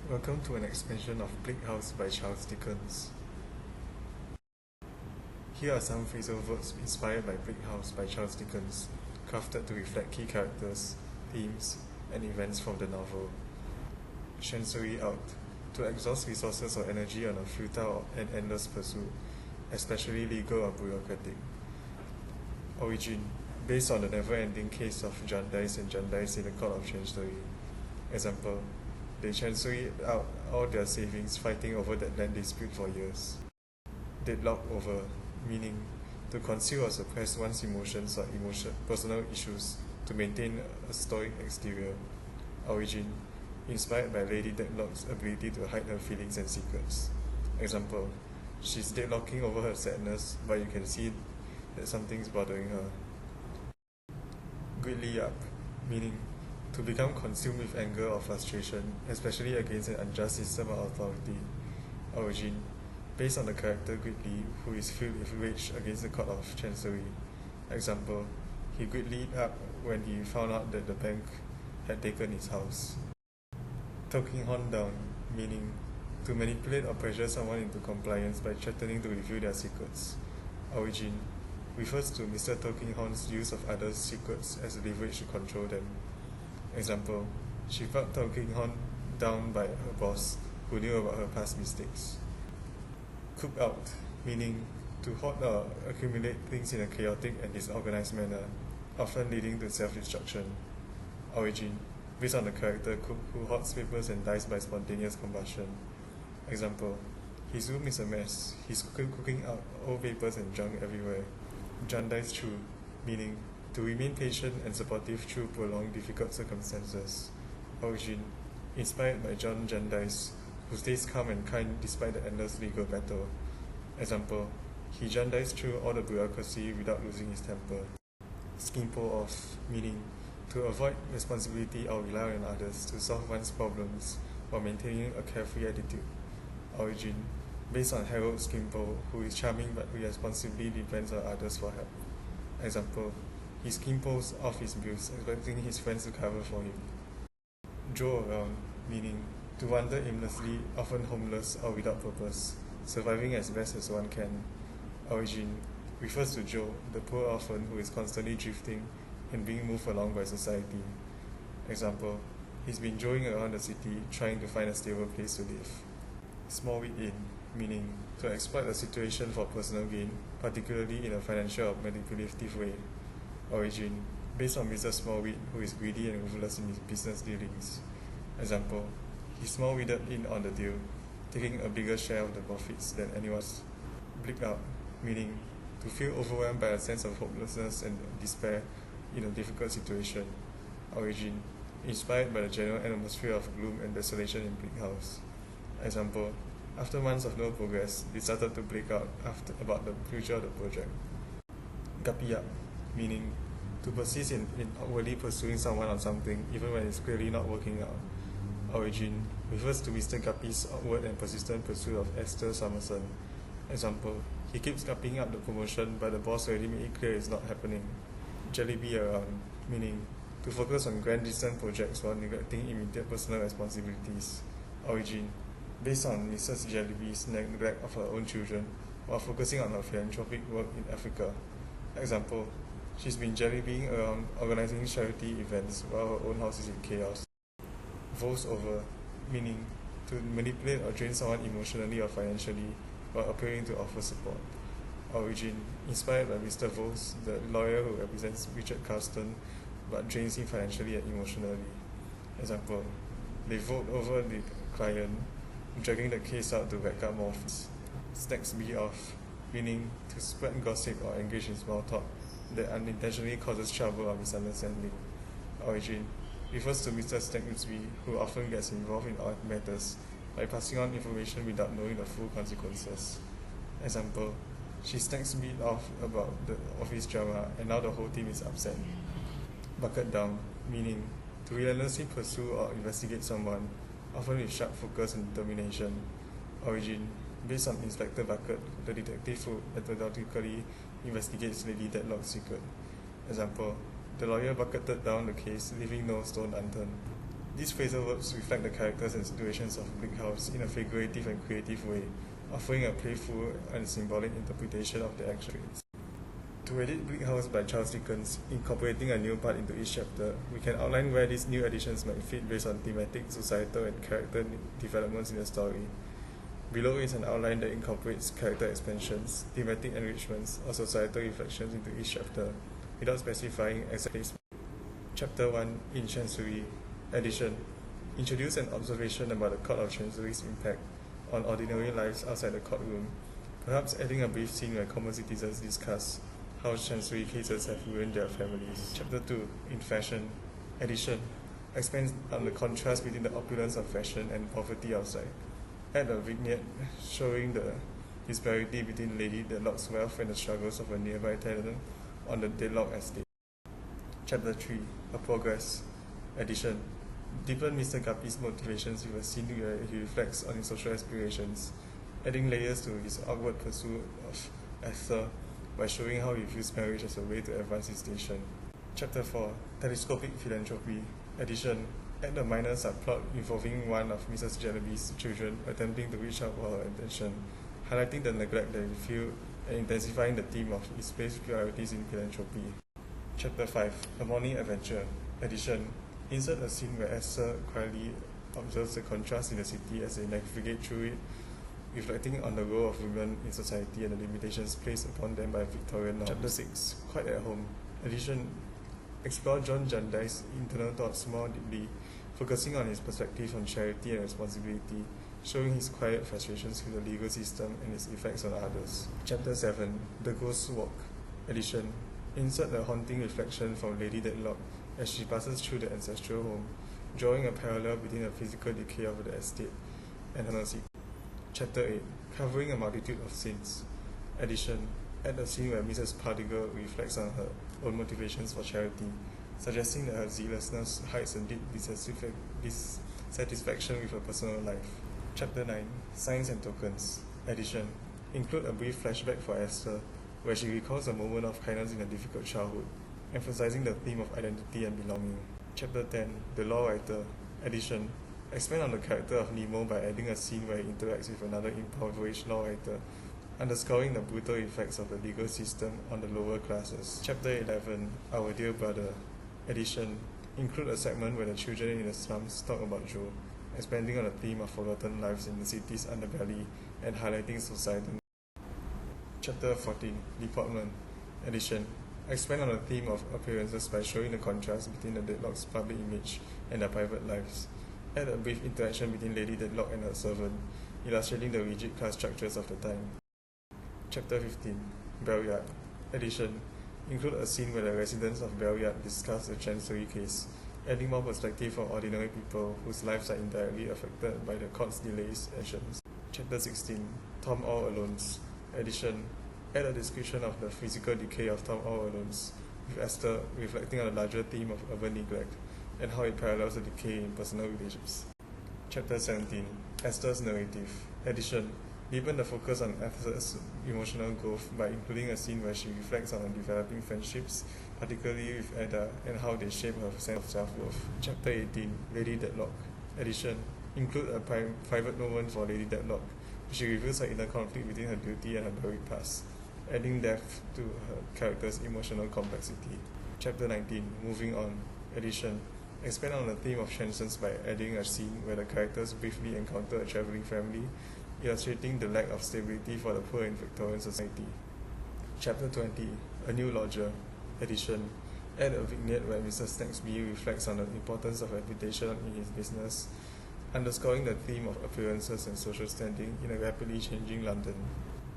Welcome to an expansion of Bleak House by Charles Dickens. Here are some phrasal verbs inspired by Bleak House by Charles Dickens, crafted to reflect key characters, themes, and events from the novel. Chancery out, to exhaust resources or energy on a futile and endless pursuit, especially legal or bureaucratic. Origin, based on the never-ending case of Jarndyce and Jarndyce in the Court of Chancery. Example, they chancery out all their savings fighting over that land dispute for years. Deadlock over, meaning to conceal or suppress one's emotions or personal issues to maintain a stoic exterior. Origin, inspired by Lady Dedlock's ability to hide her feelings and secrets. Example, she's deadlocking over her sadness, but you can see that something's bothering her. Greatly up, meaning to become consumed with anger or frustration, especially against an unjust system or authority. Origin, based on the character Gridley, who is filled with rage against the Court of Chancery. Example, he greatly up when he found out that the bank had taken his house. Talking horn down, meaning to manipulate or pressure someone into compliance by threatening to reveal their secrets. Origin, refers to Mr. Tulkinghorn's use of others' secrets as leverage to control them. Example, she felt Tulkinghorn down by her boss, who knew about her past mistakes. Cook out, meaning to hoard or accumulate things in a chaotic and disorganized manner, often leading to self-destruction. Origin, based on the character Cook who hoards papers and dies by spontaneous combustion. Example, his room is a mess, he's cooking out old papers and junk everywhere. Jarndyce true, meaning to remain patient and supportive through prolonged difficult circumstances. Origin, inspired by John Jarndyce, who stays calm and kind despite the endless legal battle. Example, he Jarndyced through all the bureaucracy without losing his temper. Skimpo off, meaning to avoid responsibility or rely on others to solve one's problems while maintaining a carefree attitude. Origin, based on Harold Skimpole, who is charming but irresponsibly depends on others for help. Example, he skimpoles off his bills, expecting his friends to cover for him. Droll around, meaning to wander aimlessly, often homeless or without purpose, surviving as best as one can. Origin, refers to Joe, the poor orphan who is constantly drifting and being moved along by society. Example, he's been joing around the city trying to find a stable place to live. Small wit in, meaning to exploit a situation for personal gain, particularly in a financial or manipulative way. Origin, based on Mr. Smallwit, who is greedy and ruthless in his business dealings. Example, he small-witted in on the deal, taking a bigger share of the profits than anyone else. Bleak out, meaning to feel overwhelmed by a sense of hopelessness and despair in a difficult situation. Origin, inspired by the general atmosphere of gloom and desolation in Bleak House. Example, after months of no progress, they started to break out about the future of the project. Guppy up, meaning to persist in outwardly pursuing someone on something even when it's clearly not working out. Origin, refers to Mr. Guppy's outward and persistent pursuit of Esther Summerson. Example, he keeps gupping up the promotion but the boss already made it clear it's not happening. Jellyby around, meaning to focus on grand distant projects while neglecting immediate personal responsibilities. Origin, based on Mrs. Jellyby's neglect of her own children while focusing on her philanthropic work in Africa. Example, she's been jellybeing around organizing charity events while her own house is in chaos. Voice over, meaning to manipulate or drain someone emotionally or financially while appearing to offer support. Origin, inspired by Mr. Vos, the lawyer who represents Richard Carston but drains him financially and emotionally. Example, they vote over the client, dragging the case out to rack up more fees. Snacks be off, meaning to spread gossip or engage in small talk that unintentionally causes trouble or misunderstanding. Origin, refers to Mr. Snagsby, who often gets involved in odd matters by passing on information without knowing the full consequences. Example, she Snagsby off about the office drama and now the whole team is upset. Bucket down, meaning to relentlessly pursue or investigate someone, often with sharp focus and determination. Origin, based on Inspector Bucket, the detective who methodically investigates Lady Dedlock's secret. Example, the lawyer bucketed down the case, leaving no stone unturned. These phrasal verbs reflect the characters and situations of Bleak House in a figurative and creative way, offering a playful and symbolic interpretation of the action traits. To edit Bleak House by Charles Dickens, incorporating a new part into each chapter, we can outline where these new additions might fit based on thematic, societal, and character developments in the story. Below is an outline that incorporates character expansions, thematic enrichments, or societal reflections into each chapter, without specifying exact placement. Chapter 1, In Chancery. Addition. Introduce an observation about the Court of Chancery's impact on ordinary lives outside the courtroom, perhaps adding a brief scene where common citizens discuss how Chancery cases have ruined their families. Chapter 2, In Fashion. Addition. Expands on the contrast between the opulence of fashion and poverty outside. Add a vignette showing the disparity between Lady Dedlock's wealth and the struggles of a nearby tenant on the Dedlock estate. Chapter 3, A Progress. Addition. Deepen Mr. Guppy's motivations with a scene where he reflects on his social aspirations, adding layers to his outward pursuit of Esther by showing how he views marriage as a way to advance his station. Chapter 4, Telescopic Philanthropy. Addition. Add a minor subplot involving one of Mrs. Jellyby's children attempting to reach out for her attention, highlighting the neglect that we feel and intensifying the theme of misplaced priorities in philanthropy. Chapter 5, A Morning Adventure. Addition. Insert a scene where Esther quietly observes the contrast in the city as they navigate through it, reflecting on the role of women in society and the limitations placed upon them by Victorian norms. Chapter 6, Quite at Home. Addition. Explore John Jandai's internal thoughts more deeply, focusing on his perspective on charity and responsibility, showing his quiet frustrations with the legal system and its effects on others. Chapter 7, The Ghost's Walk. Addition. Insert a haunting reflection from Lady Dedlock as she passes through the ancestral home, drawing a parallel between the physical decay of the estate and her mercy. Chapter 8, Covering a Multitude of Sins. Addition. Add a scene where Mrs. Pardiggle reflects on her own motivations for charity, suggesting that her zealousness hides a deep dissatisfaction with her personal life. Chapter 9, Signs and Tokens. Addition. Include a brief flashback for Esther, where she recalls a moment of kindness in a difficult childhood, emphasizing the theme of identity and belonging. Chapter 10, The Law Writer. Addition. Expand on the character of Nemo by adding a scene where he interacts with another impoverished law writer, underscoring the brutal effects of the legal system on the lower classes. Chapter 11, Our Dear Brother. Addition. Include a segment where the children in the slums talk about Joe, expanding on the theme of forgotten lives in the city's underbelly and highlighting societal. Chapter 14, Deportment. Addition. Expand on the theme of appearances by showing the contrast between the Dedlock's public image and their private lives. Add a brief interaction between Lady Dedlock and her servant, illustrating the rigid class structures of the time. Chapter 15, Bellyard. Addition. Include a scene where the residents of Bellyard discuss the Chancery case, adding more perspective for ordinary people whose lives are indirectly affected by the court's delays and actions. Chapter 16, Tom All Alone's. Addition. Add a description of the physical decay of Tom All Alone's, with Esther reflecting on the larger theme of urban neglect and how it parallels the decay in personal relationships. Chapter 17, Esther's Narrative. Addition. Deepen the focus on Esther's emotional growth by including a scene where she reflects on her developing friendships, particularly with Ada, and how they shape her sense of self-worth. Chapter 18, Lady Dedlock. Addition. Include a private moment for Lady Dedlock. She reveals her inner conflict between her duty and her buried past, adding depth to her character's emotional complexity. Chapter 19, Moving On. Addition. Expand on the theme of transitions by adding a scene where the characters briefly encounter a travelling family, illustrating the lack of stability for the poor in Victorian society. Chapter 20, A New Lodger. Addition. Add a vignette where Mr. Snagsby reflects on the importance of reputation in his business, underscoring the theme of appearances and social standing in a rapidly changing London.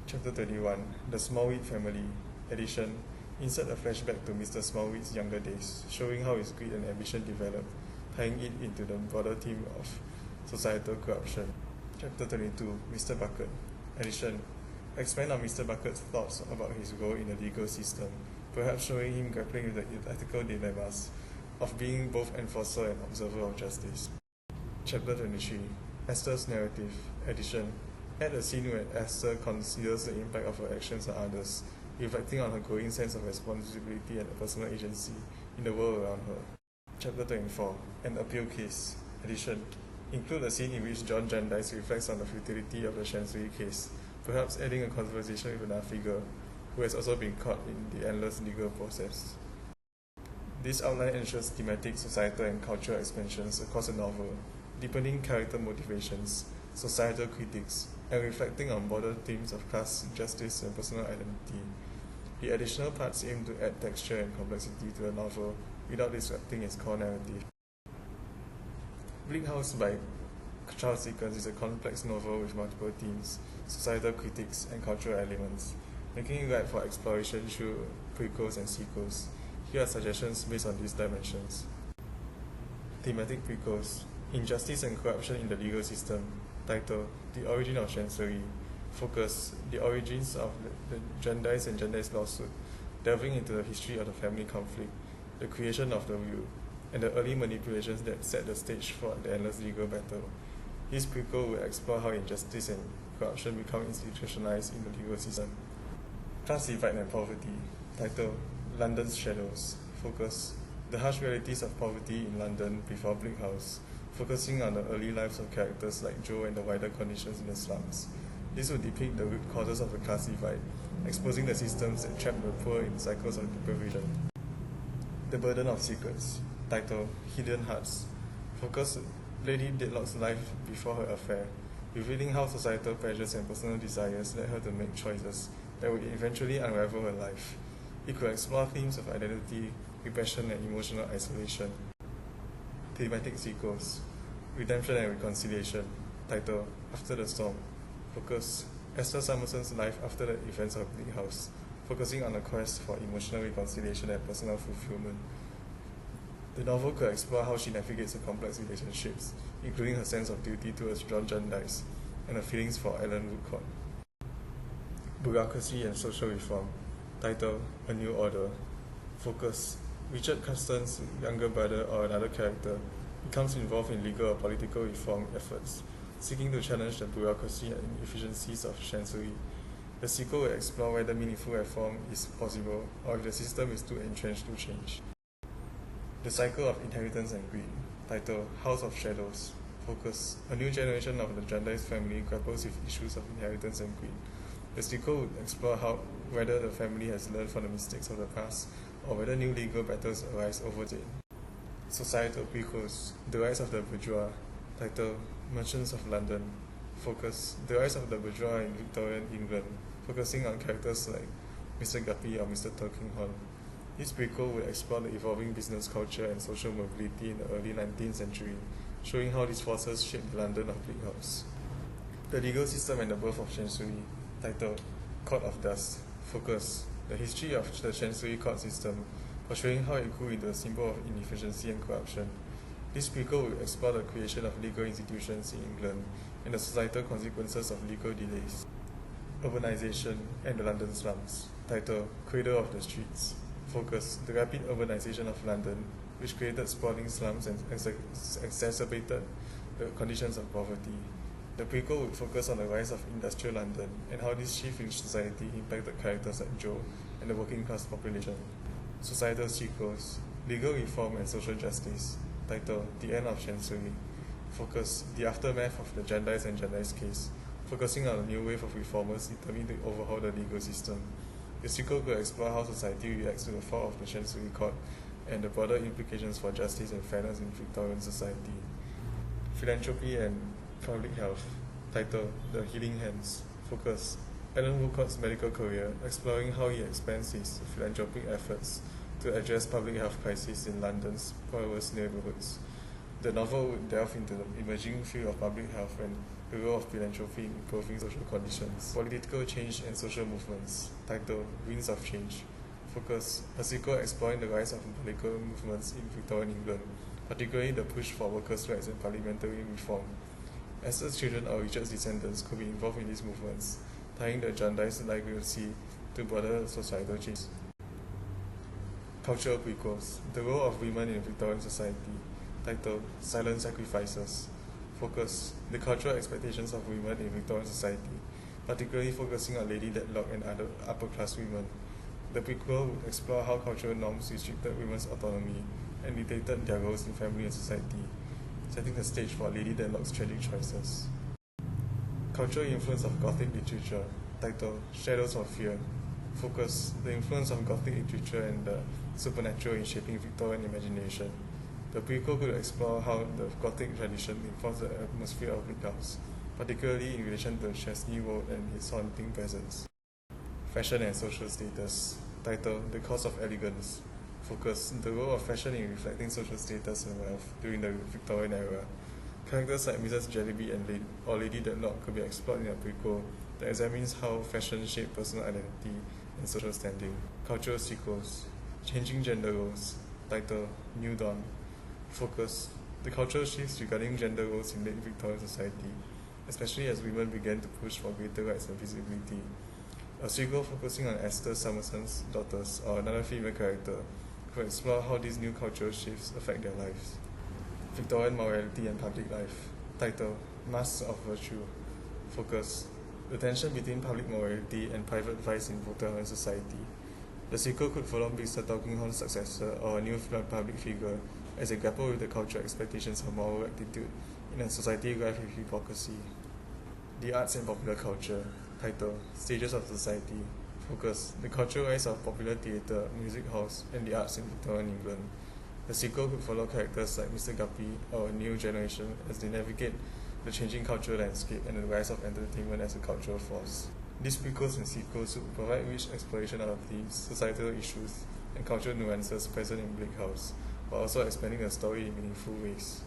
Chapter 21, The Smallweed Family. Addition. Insert a flashback to Mr. Smallweed's younger days, showing how his greed and ambition developed, tying it into the broader theme of societal corruption. Chapter 22, Mr. Bucket. Addition. Expand on Mr. Bucket's thoughts about his role in the legal system, perhaps showing him grappling with the ethical dilemmas of being both enforcer and observer of justice. Chapter 23, Esther's Narrative. Addition. Add a scene where Esther considers the impact of her actions on others, reflecting on her growing sense of responsibility and personal agency in the world around her. Chapter 24, An Appeal Case. Addition: include a scene in which John Jarndyce reflects on the futility of the Chancery case, perhaps adding a conversation with another figure who has also been caught in the endless legal process. This outline ensures thematic, societal and cultural expansions across the novel, deepening character motivations, societal critiques, and reflecting on broader themes of class, justice, and personal identity. The additional parts aim to add texture and complexity to the novel without disrupting its core narrative. Bleak House by Charles Dickens is a complex novel with multiple themes, societal critiques, and cultural elements, making it ripe for exploration through prequels and sequels. Here are suggestions based on these dimensions. Thematic prequels: Injustice and Corruption in the Legal System. Title: The Origin of Chancery. Focus: the origins of the Jarndyce and Jarndyce lawsuit, delving into the history of the family conflict, the creation of the will, and the early manipulations that set the stage for the endless legal battle. This prequel will explore how injustice and corruption become institutionalized in the legal system. Class divide and poverty. Title: London's Shadows. Focus: the harsh realities of poverty in London before Bleak House, focusing on the early lives of characters like Joe and the wider conditions in the slums. This will depict the root causes of the class divide, exposing the systems that trap the poor in cycles of deprivation. The Burden of Secrets. Title: Hidden Hearts. Focus: Lady Dedlock's life before her affair, revealing how societal pressures and personal desires led her to make choices that would eventually unravel her life. It could explore themes of identity, repression, and emotional isolation. Thematic sequels: Redemption and Reconciliation. Title: After the Storm. Focus: Esther Summerson's life after the events of Bleak House, focusing on a quest for emotional reconciliation and personal fulfillment. The novel could explore how she navigates her complex relationships, including her sense of duty towards John Jarndyce and her feelings for Ellen Woodcourt. Bureaucracy and Social Reform. Title: A New Order. Focus: Richard Custon's younger brother or another character becomes involved in legal or political reform efforts, seeking to challenge the bureaucracy and inefficiencies of Chancery. The sequel will explore whether meaningful reform is possible or if the system is too entrenched to change. The Cycle of Inheritance and Greed. Title: House of Shadows. Focus: a new generation of the Jarndyce family grapples with issues of inheritance and greed. The sequel would explore whether the family has learned from the mistakes of the past or whether new legal battles arise over it. Societal prequels. The Rise of the Bourgeois. Title: Merchants of London. Focus: the rise of the bourgeois in Victorian England, focusing on characters like Mr. Guppy or Mr. Tulkinghorn. This prequel will explore the evolving business culture and social mobility in the early 19th century, showing how these forces shaped the London of Bleak House. The Legal System and the Birth of Chancery. Title: Court of Dust. Focus: the history of the Chancery court system, portraying how it grew into a symbol of inefficiency and corruption. This prequel will explore the creation of legal institutions in England and the societal consequences of legal delays. Urbanization and the London slums. Title: Cradle of the Streets. Focus: the rapid urbanization of London, which created sprawling slums and exacerbated the conditions of poverty. The prequel would focus on the rise of industrial London and how this shift in society impacted characters like Joe and the working class population. Societal sequels: Legal Reform and Social Justice. Title: The End of Chancery. Focus: the aftermath of the Jarndyce and Jarndyce case, focusing on a new wave of reformers determined to overhaul the legal system. The sequel could explore how society reacts to the fall of the Chancery Court and the broader implications for justice and fairness in Victorian society. Philanthropy and Public Health. Title: The Healing Hands. Focus: Alan Woodcourt's medical career, exploring how he expands his philanthropic efforts to address public health crises in London's poorest neighbourhoods. The novel would delve into the emerging field of public health and the role of philanthropy in improving social conditions. Political change and social movements. Title: Winds of Change. Focus: a sequel exploring the rise of political movements in Victorian England, particularly the push for workers' rights and parliamentary reform. Esther's children or Richard's descendants could be involved in these movements, tying the Jarndyce legacy to broader societal change. Cultural prequels. The Role of Women in Victorian Society. Title: Silent Sacrifices. Focus: the cultural expectations of women in Victorian society, particularly focusing on Lady Dedlock and other upper-class women. The prequel would explore how cultural norms restricted women's autonomy and dictated their roles in family and society. setting the stage for Lady Deadlock's tragic choices. Cultural influence of Gothic literature. Title: Shadows of Fear. Focus: the influence of Gothic literature and the supernatural in shaping Victorian imagination. The prequel could explore how the Gothic tradition informs the atmosphere of Bleak House, particularly in relation to Chesney Wold and its haunting presence. Fashion and social status. Title: The Cost of Elegance. Focus: the role of fashion in reflecting social status and wealth during the Victorian era. Characters like Mrs. Jellyby or Lady Deadlock could be explored in a prequel that examines how fashion shaped personal identity and social standing. Cultural sequels. Changing gender roles. Title: New Dawn. Focus: the cultural shifts regarding gender roles in late Victorian society, especially as women began to push for greater rights and visibility. A sequel focusing on Esther Summerson's daughters, or another female character, could explore how these new cultural shifts affect their lives. Victorian morality and public life. Title: Masks of Virtue. Focus: the tension between public morality and private vice in Victorian society. The sequel could follow Mr. Tulkinghorn's successor or a new public figure as they grapple with the cultural expectations of moral rectitude in a society rife with hypocrisy. The arts and popular culture. Title: Stages of Society. Focus: the cultural rise of popular theatre, music halls, and the arts in Victorian England. The sequel could follow characters like Mr. Guppy or a new generation as they navigate the changing cultural landscape and the rise of entertainment as a cultural force. These prequels and sequels would provide rich exploration of these societal issues and cultural nuances present in Bleak House, while also expanding the story in meaningful ways.